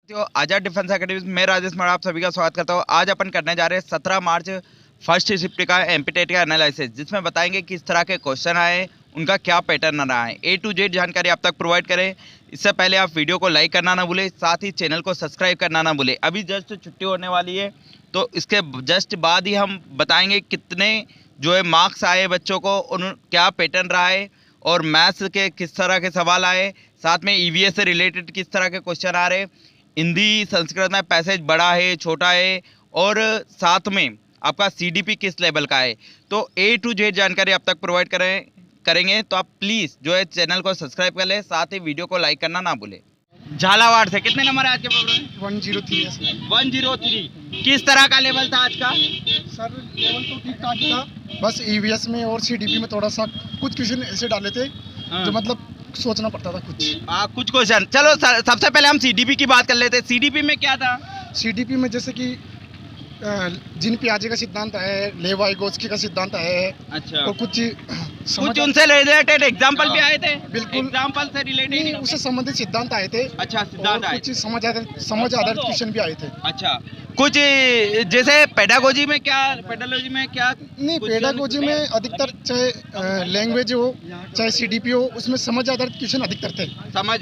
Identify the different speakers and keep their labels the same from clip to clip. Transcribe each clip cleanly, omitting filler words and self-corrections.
Speaker 1: तो आजाद defence academy में राजेश मरा आप सभी का स्वागत करता हूँ। आज अपन करने जा रहे हैं 17 मार्च फर्स्ट शिफ्ट का एमपीटेट का एनालिसिस, जिसमें बताएंगे किस तरह के क्वेश्चन आए, उनका क्या पैटर्न रहा है, ए टू जेड जानकारी आप तक प्रोवाइड करें। इससे पहले आप वीडियो को लाइक करना ना भूलें, साथ ही चैनल को सब्सक्राइब करना ना भूलें। अभी जस्ट छुट्टी होने वाली है, तो इसके जस्ट बाद ही हम बताएंगे कितने जो है मार्क्स आए बच्चों को, उन क्या पैटर्न रहा है और मैथ्स के किस तरह के सवाल आए, साथ में ईवीएस से रिलेटेड किस तरह के क्वेश्चन आ रहे, हिंदी संस्कृत में पैसेज बड़ा है छोटा है, और साथ में आपका सीडीपी किस लेवल का है। तो ए टू जेड जानकारी आप तक प्रोवाइड करेंगे, तो आप प्लीज़ जो है चैनल को सब्सक्राइब कर लें, साथ ही वीडियो को लाइक करना ना भूलें। झालावाड़ से कितने नंबर है आज के पेपर में?
Speaker 2: 103 है
Speaker 1: 103। किस तरह का लेवल था आज का?
Speaker 2: सर। लेवल तो ठीक ठाक था, बस ईवीएस में और सीडीपी में थोड़ा सा कुछ क्वेश्चन ऐसे डाले थे जो मतलब सोचना पड़ता था कुछ
Speaker 1: क्वेश्चन। चलो सबसे पहले हम सीडीपी की बात कर लेते हैं। सीडीपी में क्या था?
Speaker 2: सीडीपी में जैसे कि जिन पियाजे का सिद्धांत है, लेवाई गोस्की का सिद्धांत है।
Speaker 1: अच्छा।
Speaker 2: और कुछ
Speaker 1: उनसे रिलेटेड एग्जांपल भी आए थे?
Speaker 2: बिल्कुल,
Speaker 1: एग्जांपल से रिलेटेड
Speaker 2: उससे संबंधित सिद्धांत आए थे।
Speaker 1: अच्छा, सिद्धांत आए।
Speaker 2: कुछ समझ आधारित क्वेश्चन भी आए थे।
Speaker 1: अच्छा, कुछ जैसे पेडागोजी में क्या, पेडालॉजी में क्या?
Speaker 2: नहीं, पेडागोजी में अधिकतर चाहे लैंग्वेज हो चाहे सीडीपी हो, उसमें समझ आधारित क्वेश्चन अधिकतर थे,
Speaker 1: समझ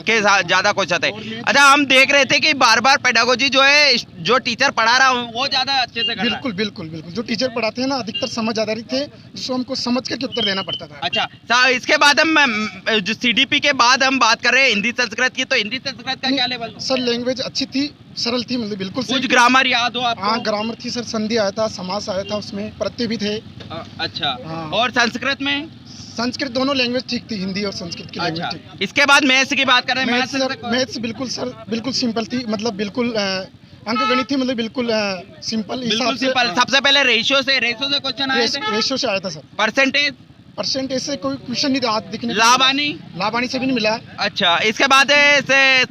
Speaker 1: के ज्यादा क्वेश्चन थे। अच्छा, हम देख रहे थे कि बार बार पेडागोजी जो है, जो टीचर पढ़ा रहा है वो ज्यादा अच्छे से कर रहा है।
Speaker 2: बिल्कुल, जो टीचर पढ़ाते हैं ना अधिकतर समझ आधारित थे, उसको हमको समझ करके उत्तर देना पड़ता था।
Speaker 1: अच्छा, इसके बाद हम जो सीडीपी के बाद हम बात कर रहे हैं हिंदी संस्कृत की, तो हिंदी संस्कृत का क्या लेवल?
Speaker 2: सर लैंग्वेज अच्छी थी, सरल थी, मतलब बिल्कुल।
Speaker 1: कुछ ग्रामर याद हो आपको?
Speaker 2: हाँ, ग्रामर थी सर, संधि आया था, समास आया था, उसमें प्रत्यय भी थे।
Speaker 1: अच्छा।
Speaker 2: हाँ।
Speaker 1: और संस्कृत में?
Speaker 2: संस्कृत दोनों लैंग्वेज ठीक थी, हिंदी और संस्कृत की लैंग्वेज ठीक।
Speaker 1: इसके बाद मैथ्स की बात कर रहे हैं।
Speaker 2: मैथ्स बिल्कुल सर, बिल्कुल सिंपल थी, मतलब बिल्कुल अंकगणित थी, मतलब बिल्कुल सिंपल।
Speaker 1: सबसे पहले रेशियो से क्वेश्चन आए थे।
Speaker 2: रेशियो से आया था सर। परसेंटेज से कोई क्वेश्चन नहीं था दिखने। लाभानी से भी नहीं मिला।
Speaker 1: अच्छा, इसके बाद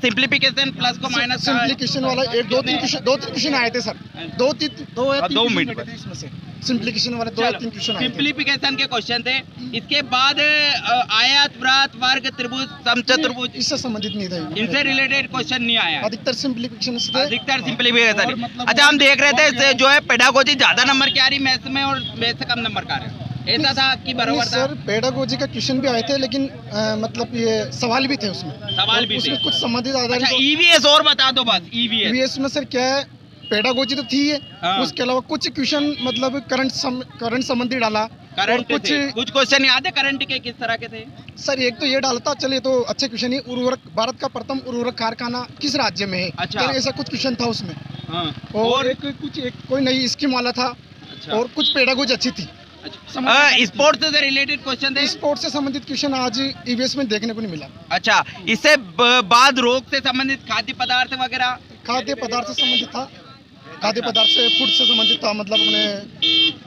Speaker 1: सिंप्लीफिकेशन प्लस को माइनस,
Speaker 2: सिंप्लीफिकेशन वाला दो तीन क्वेश्चन आए थे सर। दो मिनट इसमें से सिंप्लीफिकेशन वाले 2 या 3 क्वेश्चन आए थे।
Speaker 1: सिंप्लीफिकेशन के क्वेश्चन थे। इसके बाद आयत, वृत्त, वर्ग, त्रिभुज, समचतुर्भुज,
Speaker 2: इससे संबंधित नहीं थे,
Speaker 1: इनसे रिलेटेड क्वेश्चन नहीं आया।
Speaker 2: अधिकतर सिंप्लीफिकेशन से थे।
Speaker 1: सिंप्लीफिकेशन। अच्छा, हम देख रहे थे जो है पेडागोजी ज्यादा नंबर की आ रही मैथ्स में और मैथ्स से कम नंबर का आ रहा है, ऐसा था कि बराबर था?
Speaker 2: सर पेडागोजी का क्वेश्चन भी आए थे, लेकिन मतलब ये सवाल भी थे उसमें।
Speaker 1: उसमें
Speaker 2: कुछ संबंधित आधारित।
Speaker 1: अच्छा, ईवीएस और बता दो बस। ईवीएस
Speaker 2: में सर क्या है, पेडागोजी तो थी है। हाँ। उसके अलावा कुछ क्वेश्चन मतलब करंट संबंधी डाला।
Speaker 1: कुछ क्वेश्चन याद है करंट के किस तरह के थे? सर
Speaker 2: एक तो ये डालता, चलिए तो अच्छे क्वेश्चन ही, उर्वरक, भारत का प्रथम उर्वरक कारखाना किस राज्य में है? अच्छा। तो ऐसा कुछ क्वेश्चन था उसमें। हाँ। और एक कोई नई स्कीम वाला था। अच्छा। और कुछ पेडागोजी अच्छी थी।
Speaker 1: स्पोर्ट्स से रिलेटेड क्वेश्चन थे।
Speaker 2: स्पोर्ट्स से संबंधित क्वेश्चन आज ईवीएस में देखने को नहीं मिला। अच्छा,
Speaker 1: इससे बाद रोग से संबंधित खाद्य पदार्थ वगैरह?
Speaker 2: खाद्य पदार्थ से संबंधित था, खाद्य पदार्थ से, फूड से संबंधित था, मतलब अपने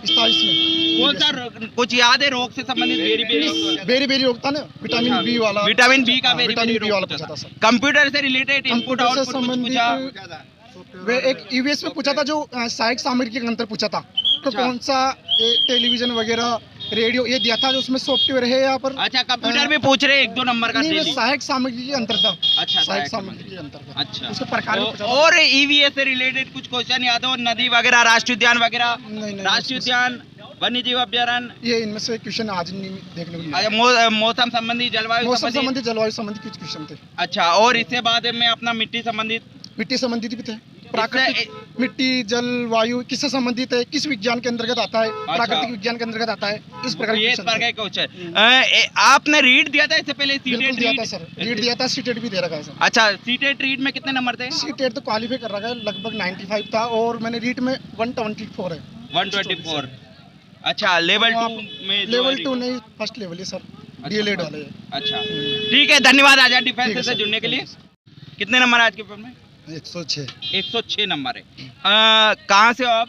Speaker 2: स्टाइल्स में।
Speaker 1: कौन सा कुछ याद है रोग से संबंधित?
Speaker 2: बेरी रोग था ना, विटामिन बी वाला।
Speaker 1: विटामिन बी का
Speaker 2: विटामिन बी वाला पूछा था सर।
Speaker 1: कंप्यूटर से रिलेटेड इनपुट
Speaker 2: आउटपुट से संबंधित वे एक ईवीएस में पूछा था, जो सहायक सामग्री के अंतर पूछा था। तो कौन सा टेलीविजन वगैरह, रेडियो, ये दिया था जो उसमें सॉफ्टवेयर है यहाँ पर।
Speaker 1: अच्छा, कंप्यूटर भी पूछ रहे 1-2 नंबर का।
Speaker 2: सहायक सामग्री के अंतर था। अच्छा, सहायक सामग्री के अंतर था। अच्छा, उसके प्रकार
Speaker 1: और ईवीएस से रिलेटेड कुछ क्वेश्चन याद हो? नदी वगैरह, राष्ट्रीय उद्यान वगैरह? राष्ट्रीय उद्यान, वन्य जीव अभ्यारण्य,
Speaker 2: ये इनमें से क्वेश्चन आज नहीं देखने को मिला।
Speaker 1: मौसम संबंधी, जलवायु
Speaker 2: संबंधी कुछ क्वेश्चन थे।
Speaker 1: अच्छा, और इससे बाद में अपना मिट्टी संबंधित
Speaker 2: भी थे। प्राकृतिक मिट्टी, जल, वायु किससे संबंधित है, किस विज्ञान के अंतर्गत आता है? अच्छा। प्राकृतिक विज्ञान के अंतर्गत आता है। इस प्रकार के क्वेश्चन।
Speaker 1: आपने रीड दिया था इससे पहले?
Speaker 2: सीटेट दिया था सर, रीड दिया था, सीटेट भी दे रखा है सर।
Speaker 1: अच्छा, सीटेट रीड में कितने नंबर थे?
Speaker 2: सीटेट तो क्वालिफाई कर रखा है, लगभग 95 था, और मैंने रीड में 124 है।
Speaker 1: 124। अच्छा, लेवल 2 में?
Speaker 2: लेवल 2 नहीं, फर्स्ट लेवल है सर, डीएलएड वाले। अच्छा,
Speaker 1: ठीक है, धन्यवाद आजाद डिफेंस से जुड़ने के लिए। कितने नंबर आज के पेपर में?
Speaker 2: 106
Speaker 1: नंबर है। कहाँ से हो आप?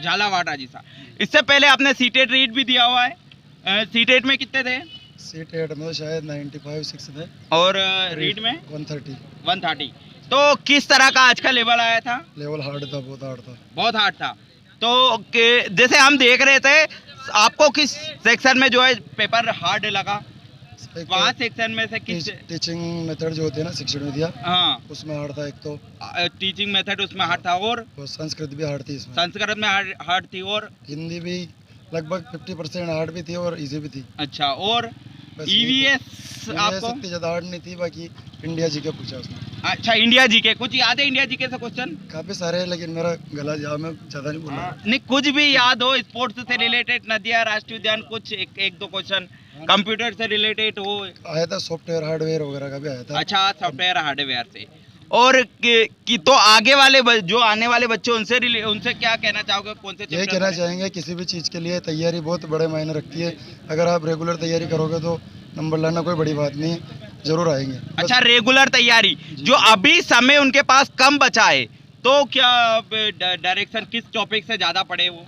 Speaker 1: झालावाड़ राजीसा। इससे पहले आपने सीटेट रीड भी दिया हुआ है। सीटेट में कितने थे?
Speaker 2: सीटेट में शायद 95-6 थे,
Speaker 1: और रीड में
Speaker 2: 130।
Speaker 1: तो किस तरह का आज का लेवल आया था?
Speaker 2: लेवल हार्ड था,
Speaker 1: बहुत हार्ड था। तो जैसे हम देख रहे थे, आपको किस सेक्शन में जो है पेपर हार्ड लगा? पांच सेक्शन में से किस
Speaker 2: टीचिंग मेथड जो होती है ना, शिक्षण विद्या,
Speaker 1: हाँ
Speaker 2: उसमें हार्ड था एक तो।
Speaker 1: टीचिंग मेथड उसमें हार्ड था, और
Speaker 2: संस्कृत भी हार्ड थी इसमें।
Speaker 1: संस्कृत में हार्ड थी, और
Speaker 2: हिंदी भी लगभग 50% हार्ड भी थी और इजी भी थी।
Speaker 1: अच्छा, और
Speaker 2: बस
Speaker 1: ईवीएस आपको
Speaker 2: इतनी ज़्यादा हार्ड नहीं थी, बाकी इंडिया जी के पूछा उसमें।
Speaker 1: अच्छा, इंडिया जीके कुछ याद है? इंडिया जीके से क्वेश्चन
Speaker 2: काफ़ी सारे हैं, लेकिन मेरा गला जाम है, ज़्यादा नहीं बोला।
Speaker 1: नहीं, कुछ भी याद हो स्पोर्ट्स से रिलेटेड, नदिया, राष्ट्रीय उद्यान, कुछ एक दो क्वेश्चन कंप्यूटर से रिलेटेड हो।
Speaker 2: आया था सॉफ्टवेयर हार्डवेयर वगैरह का भी आया था।
Speaker 1: अच्छा, सॉफ्टवेयर हार्डवेयर से। और कि तो आगे वाले जो आने वाले बच्चे उनसे क्या कहना चाहोगे? कौन से
Speaker 2: यही कहना चाहेंगे, किसी भी चीज़ के लिए तैयारी बहुत बड़े मायने रखती है। अगर आप रेगुलर तैयारी करोगे तो नंबर लाना कोई बड़ी बात नहीं है, जरूर आएंगे।
Speaker 1: अच्छा, रेगुलर तैयारी जो अभी समय उनके पास कम बचा है, तो क्या डायरेक्शन किस टॉपिक से ज्यादा पढ़े वो?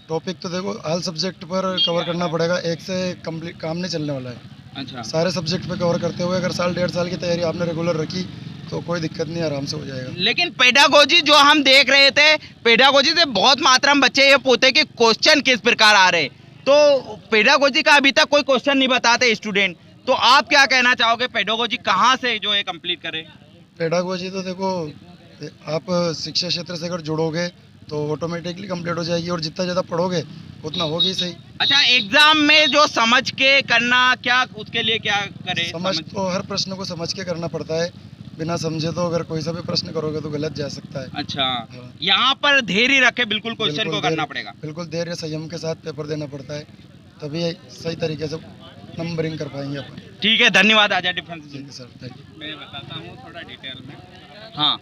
Speaker 2: टॉपिक तो देखो, हर सब्जेक्ट पर कवर करना पड़ेगा, एक से कंप्लीट काम नहीं चलने वाला है।
Speaker 1: अच्छा,
Speaker 2: सारे सब्जेक्ट पे कवर करते हुए अगर साल 1.5 साल की तैयारी आपने रेगुलर रखी तो कोई दिक्कत नहीं, आराम से हो जाएगा।
Speaker 1: लेकिन पेडागोजी जो हम देख रहे थे, पेडागोजी से बहुत मात्रा में बच्चे ये पूछते कि क्वेश्चन किस प्रकार आ रहे, तो पेडागोजी का अभी तक कोई क्वेश्चन नहीं बताते स्टूडेंट, तो आप क्या कहना चाहोगे? पेडागोजी कहाँ से जो है कंप्लीट करें?
Speaker 2: पेडागोजी तो देखो, आप शिक्षा क्षेत्र से अगर जुड़ोगे तो ऑटोमेटिकली कंप्लीट हो जाएगी, और जितना ज़्यादा पढ़ोगे उतना होगी सही।
Speaker 1: अच्छा, एग्जाम में जो समझ के करना, क्या उसके लिए क्या करें?
Speaker 2: समझ तो हर प्रश्न को समझ के करना पड़ता है, बिना समझे तो अगर कोई सा भी प्रश्न करोगे तो गलत जा सकता है।
Speaker 1: अच्छा,
Speaker 2: हाँ।
Speaker 1: यहाँ पर धैर्य रखे बिल्कुल क्वेश्चन
Speaker 2: बिल्कुल
Speaker 1: को करना
Speaker 2: धैर्य-
Speaker 1: पड़ेगा।
Speaker 2: बिल्कुल धैर्य संयम के साथ पेपर देना पड़ता है, तभी सही तरीके से नंबरिंग कर पाएंगे अपन।
Speaker 1: ठीक है, धन्यवाद आजाद डिफेंस जी।
Speaker 2: ठीक है सर, थैंक यू।
Speaker 1: मैं बताता हूँ थोड़ा डिटेल में। हाँ,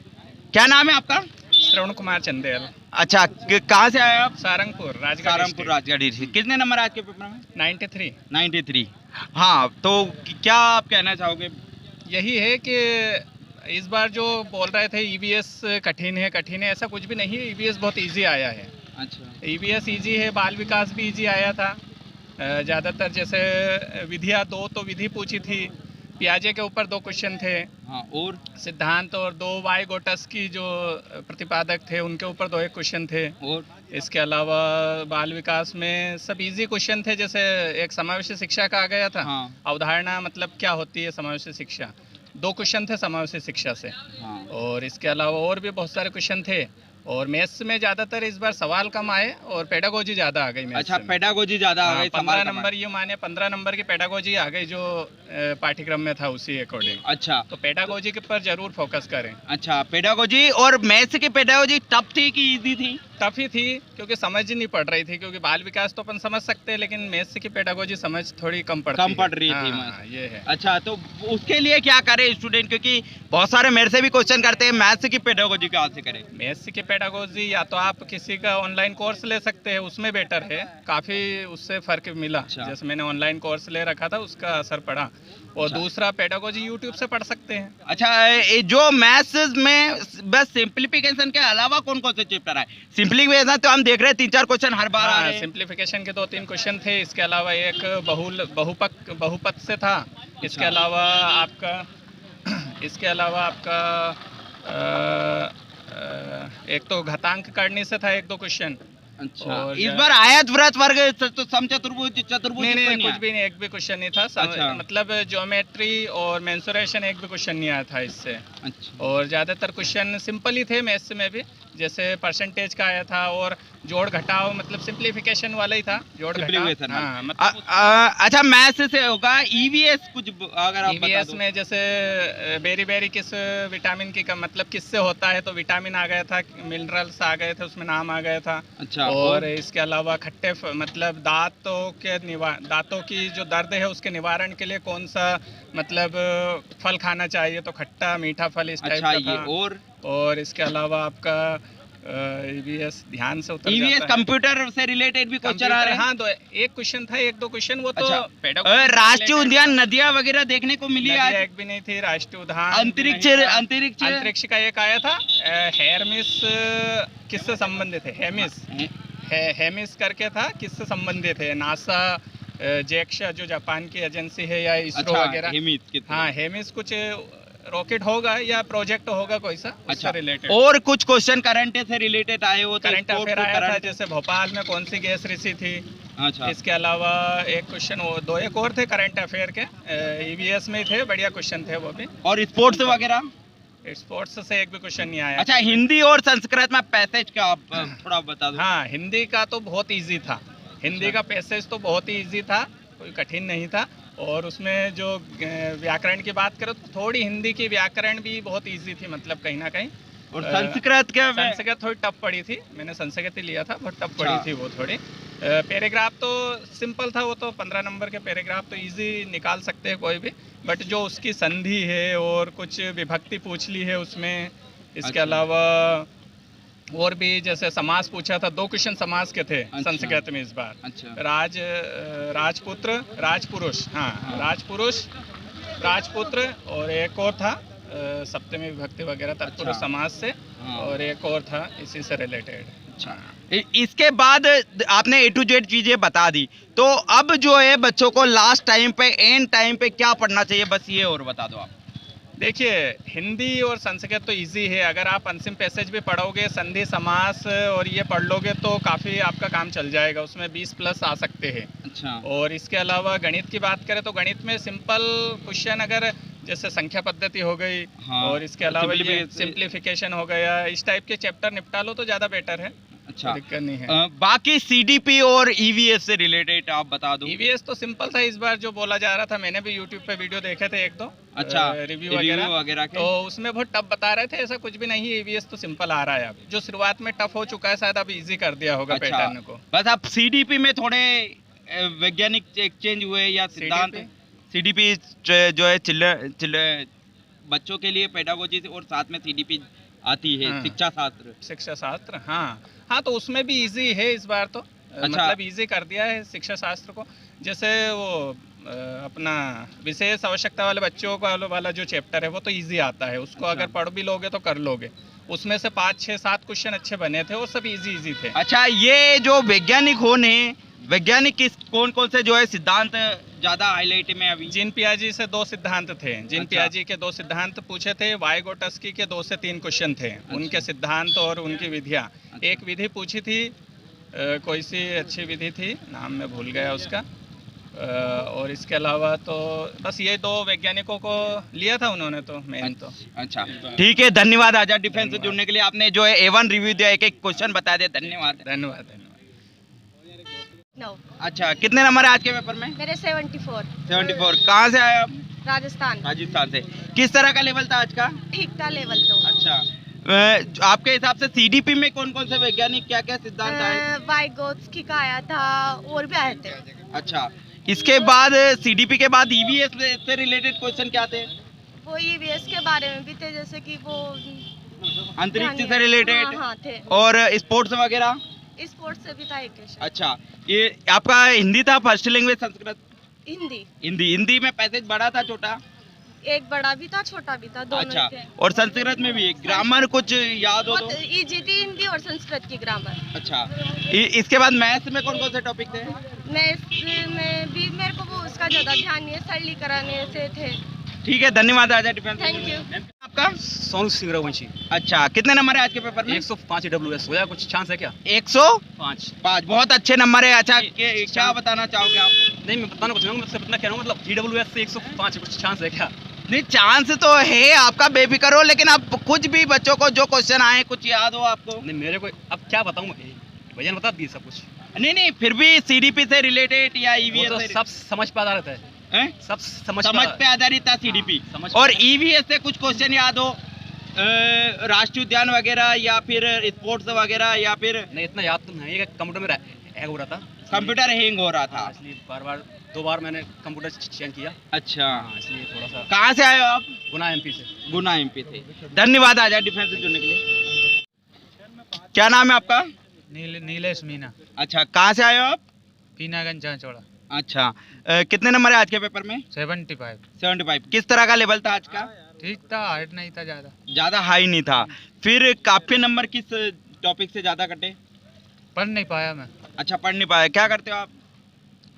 Speaker 1: क्या नाम है आपका?
Speaker 3: श्रवण कुमार चंदेल,
Speaker 1: अच्छा, कहाँ से आए आप?
Speaker 3: सारंगपुर राजगढ़
Speaker 1: सहारनपुर राजगढ़ डिस्ट्रिक्ट। कितने नंबर आज के पेपर में?
Speaker 3: 93।
Speaker 1: 93। हाँ, तो क्या आप कहना चाहोगे?
Speaker 3: यही है कि इस बार जो बोल रहे थे ईवीएस कठिन है, ऐसा कुछ भी नहीं है। ईवीएस बहुत इजी आया है।
Speaker 1: अच्छा,
Speaker 3: ईवीएस इजी है, बाल विकास भी इजी आया था। ज़्यादातर जैसे विधियाँ 2 तो विधि पूछी थी, पियाजे के ऊपर 2 क्वेश्चन थे,
Speaker 1: हाँ, और
Speaker 3: सिद्धांत और 2 वाइगोटस की जो प्रतिपादक थे उनके ऊपर 2 एक क्वेश्चन थे।
Speaker 1: और
Speaker 3: इसके अलावा बाल विकास में सब इजी क्वेश्चन थे, जैसे एक समावेशी शिक्षा का आ गया था।
Speaker 1: हाँ,
Speaker 3: अवधारणा मतलब क्या होती है समावेशी शिक्षा, 2 क्वेश्चन थे समावेशी शिक्षा से।
Speaker 1: हाँ,
Speaker 3: और इसके अलावा और भी बहुत सारे क्वेश्चन थे, और मैथ्स में ज़्यादातर इस बार सवाल कम आए और पेडागोजी ज़्यादा आ गई मैथ्स
Speaker 1: अच्छा,
Speaker 3: में।
Speaker 1: पेडागोजी ज्यादा आ गई,
Speaker 3: 15 नंबर ये माने 15 नंबर की पेडागोजी आ गई, जो पाठ्यक्रम में था उसी अकॉर्डिंग।
Speaker 1: अच्छा,
Speaker 3: तो पेडागोजी के पर जरूर फोकस करें।
Speaker 1: अच्छा, पेडागोजी और मैथ्स की पेडागोजी टफ थी कि इजी थी?
Speaker 3: टफ ही थी, क्योंकि समझ ही नहीं पड़ रही थी, क्योंकि बाल विकास तो अपन समझ सकते हैं, लेकिन मैथ्स की पेडागोजी समझ थोड़ी कम पड़ रही थी।
Speaker 1: हाँ,
Speaker 3: ये है।
Speaker 1: अच्छा, तो उसके लिए क्या करे स्टूडेंट? क्योंकि बहुत सारे मेरे से भी क्वेश्चन करते हैं, मैथ्स की पेडागोजी कहाँ से करें?
Speaker 3: मैथ्स की पेडागोजी या तो आप किसी का ऑनलाइन कोर्स ले सकते हैं, उसमें बेटर है, काफ़ी उससे फ़र्क मिला।
Speaker 1: अच्छा।
Speaker 3: जैसे मैंने ऑनलाइन कोर्स ले रखा था, उसका असर पड़ा। और
Speaker 1: अच्छा।
Speaker 3: दूसरा पेडागोजी यूट्यूब से पढ़ सकते हैं।
Speaker 1: अच्छा, ये जो मैथ्स में बस सिंप्लीफिकेशन के अलावा कौन कौन से चैप्टर है? सिंप्लीफिकेशन तो हम देख रहे हैं 3-4 क्वेश्चन हर बार आ रहे हैं।
Speaker 3: सिंप्लीफिकेशन के 2-3 क्वेश्चन थे, इसके अलावा एक बहुपद से था। इसके अलावा आपका एक तो घातांक करने से था 1-2 क्वेश्चन।
Speaker 1: अच्छा,
Speaker 3: और
Speaker 1: इस बार आयत वृत्त वर्ग समचतुर्भुज चतुर्भुज
Speaker 3: नहीं,
Speaker 1: कोई
Speaker 3: कुछ भी नहीं, एक भी क्वेश्चन नहीं था।
Speaker 1: अच्छा।
Speaker 3: मतलब ज्योमेट्री और मेंसुरेशन एक भी क्वेश्चन नहीं आया था इससे।
Speaker 1: अच्छा,
Speaker 3: और ज़्यादातर क्वेश्चन सिंपल ही थे मैथ्स में भी, जैसे परसेंटेज का आया था, और जोड़ घटाव मतलब सिंप्लीफिकेशन वाला ही था, जोड़ घटाव।
Speaker 1: Simplification वाला।
Speaker 3: हाँ, मतलब
Speaker 1: अच्छा, मैथ्स से होगा। ईवीएस कुछ अगर आप बता
Speaker 3: ईवीएस
Speaker 1: दो।
Speaker 3: में जैसे बेरी बेरी किस विटामिन की मतलब किससे होता है, तो विटामिन आ गया था, मिनरल्स आ गए थे, उसमें नाम आ गया था।
Speaker 1: अच्छा,
Speaker 3: और इसके अलावा मतलब दांतों की जो दर्द है उसके निवारण के लिए कौन सा मतलब फल खाना चाहिए, तो खट्टा मीठा फल इस टाइप
Speaker 1: अच्छा,
Speaker 3: का
Speaker 1: ये
Speaker 3: था। और इसके अलावा आपका ईवीएस ध्यान से उतर
Speaker 1: ईवीएस
Speaker 3: जाता है।
Speaker 1: कंप्यूटर से रिलेटेड भी क्वेश्चन आ रहे हैं।
Speaker 3: हाँ, तो एक क्वेश्चन था, 1-2 क्वेश्चन, वो तो
Speaker 1: अच्छा।
Speaker 3: pedagogy से
Speaker 1: राष्ट्रीय
Speaker 3: related
Speaker 1: उद्यान नदियाँ वगैरह देखने को मिली
Speaker 3: नदियाँ
Speaker 1: आज?
Speaker 3: एक भी नहीं थी, राष्ट्रीय उद्यान
Speaker 1: अंतरिक्ष
Speaker 3: भी नहीं था।
Speaker 1: अंतरिक्ष
Speaker 3: अंतरिक्ष का एक आया था। हेरमिस किससे संबंधित है? हेमिस करके था, किससे संबंधित है? नासा, जेक्शा जो जापान की एजेंसी है, या इसरो
Speaker 1: अच्छा,
Speaker 3: वगैरह।
Speaker 1: हेमिस कितना?
Speaker 3: हाँ, हेमिस कुछ रॉकेट होगा या प्रोजेक्ट होगा कोई सा,
Speaker 1: अच्छा,
Speaker 3: उससे रिलेटेड।
Speaker 1: और कुछ क्वेश्चन करंट से रिलेटेड आए हो तो
Speaker 3: करंट
Speaker 1: स्पोर्ट्स
Speaker 3: अफेयर
Speaker 1: को
Speaker 3: आया था,
Speaker 1: करंट
Speaker 3: जैसे भोपाल में कौन सी गैस रिसी थी,
Speaker 1: अच्छा।
Speaker 3: इसके अलावा एक क्वेश्चन वो दो एक और थे करंट अफेयर के, ईवीएस में ही थे, बढ़िया क्वेश्चन थे वो भी।
Speaker 1: और स्पोर्ट्स वगैरह?
Speaker 3: स्पोर्ट्स से एक भी क्वेश्चन नहीं आया।
Speaker 1: अच्छा, हिंदी और संस्कृत में पैसेज का आप थोड़ा बता दो।
Speaker 3: हाँ, हिंदी का तो बहुत इजी था, हिंदी का पैसेज तो बहुत ही इजी था, कोई कठिन नहीं था। और उसमें जो व्याकरण की बात करो तो थोड़ी हिंदी की व्याकरण भी बहुत इजी थी, मतलब कहीं ना कहीं।
Speaker 1: और संस्कृत क्या?
Speaker 3: संस्कृत थोड़ी टफ पड़ी थी, मैंने संस्कृत ही लिया था, बहुत टफ पड़ी
Speaker 1: अच्छा।
Speaker 3: थी वो थोड़ी। पैराग्राफ तो सिंपल था, वो तो 15 नंबर के पैराग्राफ तो इजी निकाल सकते हैं कोई भी, बट जो उसकी संधि है और कुछ विभक्ति पूछ ली है उसमें। इसके
Speaker 1: अच्छा।
Speaker 3: अलावा और भी जैसे समास पूछा था, 2 क्वेश्चन समास के थे
Speaker 1: अच्छा।
Speaker 3: संस्कृत में इस बार।
Speaker 1: अच्छा।
Speaker 3: राजपुत्र, राजपुरुष, हाँ, राजपुरुष, राजपुत्र, और एक और था सप्तमी विभक्ति वगैरह तत्पुरुष
Speaker 1: अच्छा।
Speaker 3: समास से,
Speaker 1: हाँ।
Speaker 3: और एक और था इसी से रिलेटेड।
Speaker 1: अच्छा, इसके बाद आपने A to Z चीजें बता दी, तो अब जो है बच्चों को लास्ट टाइम पे, एंड टाइम पे क्या पढ़ना चाहिए, बस ये और बता दो आप।
Speaker 3: देखिए, हिंदी और संस्कृत तो इजी है, अगर आप अंतिम पैसेज भी पढ़ोगे, संधि समास और ये पढ़ लोगे तो काफ़ी आपका काम चल जाएगा, उसमें 20+ आ सकते हैं।
Speaker 1: अच्छा।
Speaker 3: और इसके अलावा गणित की बात करें तो गणित में सिंपल क्वेश्चन, अगर जैसे संख्या पद्धति हो गई,
Speaker 1: हाँ,
Speaker 3: और इसके अलावा ये सिंप्लीफिकेशन हो गया, इस टाइप के चैप्टर निपटा लो तो ज़्यादा बेटर है।
Speaker 1: अच्छा,
Speaker 3: दिक्कत नहीं है।
Speaker 1: बाकी CDP और EVS से रिलेटेड आप बता दो।
Speaker 3: EVS तो सिंपल था इस बार, जो बोला जा रहा था, मैंने भी YouTube पे वीडियो देखे थे 1-2।
Speaker 1: अच्छा,
Speaker 3: रिव्यू वगैरह के, तो उसमें बहुत टफ बता रहे थे, ऐसा कुछ भी नहीं है, EVS तो सिंपल आ रहा है अब, जो शुरुआत में टफ हो चुका है शायद अब इजी कर दिया होगा पैटर्न को।
Speaker 1: बस अब CDP में थोड़े वैज्ञानिक एक्सचेंज हुए या सिद्धांत। CDP जो है चिल्ड्रन बच्चों के लिए पेडागोजी, और साथ में CDP आती है,
Speaker 3: हाँ।
Speaker 1: शिक्षा शास्त्र।
Speaker 3: शिक्षा शास्त्र, हाँ, तो उसमें भी इजी है इस बार तो।
Speaker 1: अच्छा।
Speaker 3: मतलब इजी कर दिया है शिक्षा शास्त्र को। जैसे वो अपना विशेष आवश्यकता वाले बच्चों का वाला जो चैप्टर है वो तो इजी आता है, उसको
Speaker 1: अच्छा।
Speaker 3: अगर पढ़ भी लोगे तो कर लोगे। उसमें से 5, 6, 7 क्वेश्चन अच्छे बने थे और सब इजी थे।
Speaker 1: अच्छा, ये जो वैज्ञानिक किस कौन से जो है सिद्धांत ज्यादा हाईलाइट में अभी?
Speaker 3: जीन पियाजी से 2 सिद्धांत थे, जीन
Speaker 1: अच्छा।
Speaker 3: पियाजी के 2 सिद्धांत पूछे थे, वाइगोटस्की के 2 से 3 क्वेश्चन थे, उनके सिद्धांत और उनकी विधियाँ। एक विधि पूछी थी, कोई सी अच्छी विधि थी, नाम मैं भूल गया उसका। और इसके अलावा तो बस ये 2 वैज्ञानिकों को लिया था उन्होंने तो मेन तो।
Speaker 1: अच्छा, ठीक है, धन्यवाद आजाद डिफेंस से जुड़ने के लिए। आपने जो है A1 रिव्यू दिया, एक क्वेश्चन बता दिया, धन्यवाद।
Speaker 3: धन्यवाद।
Speaker 4: 9।
Speaker 1: अच्छा, कितने नंबर है आज के पेपर में?
Speaker 4: मेरे 74।
Speaker 1: 74। कहाँ से आए आप?
Speaker 4: राजस्थान।
Speaker 1: राजस्थान से। किस तरह का लेवल था आज का?
Speaker 4: ठीक था लेवल तो।
Speaker 1: अच्छा, आपके हिसाब से CDP में कौन से वैज्ञानिक क्या सिद्धांत आए?
Speaker 4: वाइगोत्स्की का आया था, और भी आए थे।
Speaker 1: अच्छा, इसके बाद CDP के बाद EVS से रिलेटेड क्वेश्चन क्या थे?
Speaker 4: वो EVS के बारे में भी थे, जैसे कि वो
Speaker 1: अंतरिक्ष से रिलेटेड।
Speaker 4: हाँ थे।
Speaker 1: और स्पोर्ट्स वगैरह?
Speaker 4: स्पोर्ट्स से भी था एक क्वेश्चन।
Speaker 1: अच्छा, ये आपका हिंदी था फर्स्ट लैंग्वेज, संस्कृत?
Speaker 4: हिंदी
Speaker 1: हिंदी में पैसेज बड़ा था छोटा?
Speaker 4: एक बड़ा भी था, छोटा भी था, दोनों
Speaker 1: अच्छा,
Speaker 4: थे।
Speaker 1: और संस्कृत में भी ग्रामर कुछ याद हो तो?
Speaker 4: बहुत इजी थी हिंदी और संस्कृत की ग्रामर।
Speaker 1: अच्छा, इसके बाद मैथ्स में कौन से टॉपिक थे?
Speaker 4: मैथ्स में भी मेरे को वो उसका ज्यादा ध्यान नहीं है, सरलीकरण से थे।
Speaker 1: ठीक है, धन्यवाद आजाद डिफेंस।
Speaker 4: Thank you.
Speaker 1: आपका?
Speaker 5: सोनू सिंह रघुवंशी।
Speaker 1: अच्छा, कितने नंबर है आज के पेपर में?
Speaker 5: 105 EWS हो जाए, कुछ चांस है क्या?
Speaker 1: 105। बहुत अच्छे नंबर है। अच्छा, क्या बताना चाहोगे आप?
Speaker 5: नहीं, मैं बताना कुछ नहीं, मैं इतना कह रहा हूँ, मतलब EWS से 105 कुछ चांस है क्या?
Speaker 1: नहीं, चांस तो है आपका, बेफिक्र हो, लेकिन आप कुछ भी बच्चों को जो क्वेश्चन आए कुछ याद हो आपको?
Speaker 5: नहीं, मेरे को अब क्या बताऊँ, भैया ने बता दी सब कुछ।
Speaker 1: नहीं, फिर भी CDP से रिलेटेड या EVS
Speaker 5: तो
Speaker 1: से
Speaker 5: सब समझ पे आधारित है, सब समझ
Speaker 1: पे आधारित था CDP।
Speaker 5: समझ
Speaker 1: और EVS से कुछ क्वेश्चन याद हो, राष्ट्रीय उद्यान वगैरह या फिर स्पोर्ट्स वगैरह, या फिर?
Speaker 5: नहीं, इतना याद तो नहीं है, कंप्यूटर में हैंग हो रहा था,
Speaker 1: कंप्यूटर हैंग हो रहा था,
Speaker 5: इसलिए बार 2 बार मैंने कंप्यूटर चेंज किया।
Speaker 1: अच्छा,
Speaker 5: इसलिए थोड़ा सा।
Speaker 1: कहाँ से आए हो आप?
Speaker 5: गुना MP से।
Speaker 1: गुना MP थे। धन्यवाद आजाद डिफेंस से जुड़ने के लिए। क्या नाम है आपका?
Speaker 3: नीलेश मीना।
Speaker 1: अच्छा, कहाँ से आए हो आप?
Speaker 3: पीनागंज चांचौड़ा।
Speaker 1: अच्छा, कितने नंबर है आज के पेपर में?
Speaker 3: 75।
Speaker 1: किस तरह का लेवल था आज का?
Speaker 3: ठीक था, हार्ड नहीं था
Speaker 1: ज्यादा हाई नहीं था। फिर आपके नंबर किस टॉपिक से ज्यादा कटे?
Speaker 3: पढ़ नहीं पाया मैं।
Speaker 1: अच्छा, पढ़ नहीं पाया। क्या करते हो आप?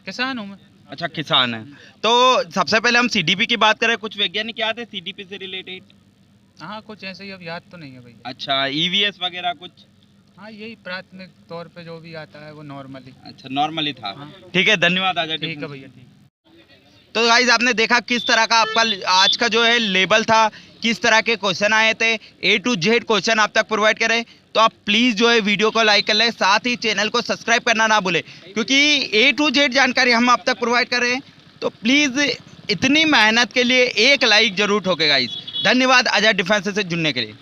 Speaker 3: किसान हूँ मैं।
Speaker 1: अच्छा, किसान है। तो सबसे पहले हम CDP की बात करें, कुछ वैज्ञानिक याद है CDP से रिलेटेड?
Speaker 3: हाँ, कुछ ऐसे ही, अब याद तो नहीं है भैया।
Speaker 1: अच्छा, EVS वगैरह कुछ?
Speaker 3: हाँ यही प्राथमिक तौर पे जो भी आता है वो नॉर्मली।
Speaker 1: अच्छा, नॉर्मली था।
Speaker 3: हाँ।
Speaker 1: ठीक है, धन्यवाद आजा।
Speaker 3: ठीक है भैया, ठीक।
Speaker 1: तो गाइज आपने देखा किस तरह का आपका आज का जो है लेवल था, किस तरह के क्वेश्चन आए थे, A to Z क्वेश्चन आप तक प्रोवाइड करें। तो आप प्लीज़ जो है वीडियो को लाइक कर लें, साथ ही चैनल को सब्सक्राइब करना ना भूलें, क्योंकि A to Z जानकारी हम आप तक प्रोवाइड कर रहे हैं। तो प्लीज़ इतनी मेहनत के लिए एक लाइक जरूर ठोके गाइज। धन्यवाद आजाद डिफेंस से जुड़ने के लिए।